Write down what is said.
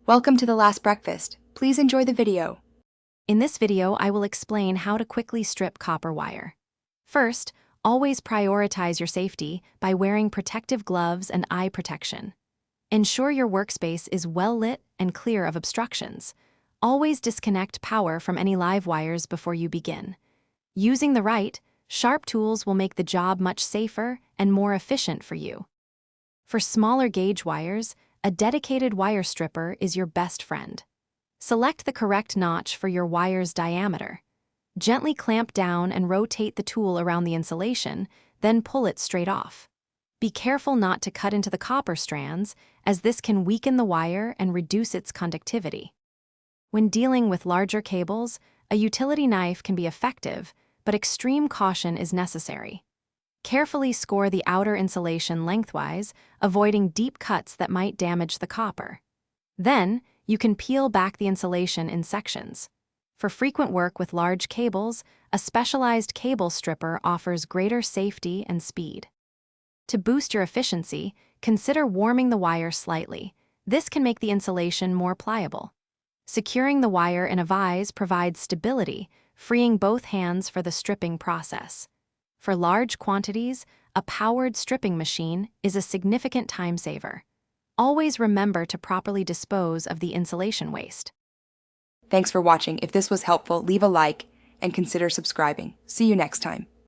Welcome to the last breakfast. Please enjoy the video. In this video, I will explain how to quickly strip copper wire. First, always prioritize your safety by wearing protective gloves and eye protection. Ensure your workspace is well lit and clear of obstructions. Always disconnect power from any live wires before you begin. Using the right, sharp tools will make the job much safer and more efficient for you. For smaller gauge wires, a dedicated wire stripper is your best friend. Select the correct notch for your wire's diameter. Gently clamp down and rotate the tool around the insulation, then pull it straight off. Be careful not to cut into the copper strands, as this can weaken the wire and reduce its conductivity. When dealing with larger cables, a utility knife can be effective, but extreme caution is necessary. Carefully score the outer insulation lengthwise, avoiding deep cuts that might damage the copper. Then, you can peel back the insulation in sections. For frequent work with large cables, a specialized cable stripper offers greater safety and speed. To boost your efficiency, consider warming the wire slightly. This can make the insulation more pliable. Securing the wire in a vise provides stability, freeing both hands for the stripping process. For large quantities, a powered stripping machine is a significant time saver. Always remember to properly dispose of the insulation waste. Thanks for watching. If this was helpful, leave a like and consider subscribing. See you next time.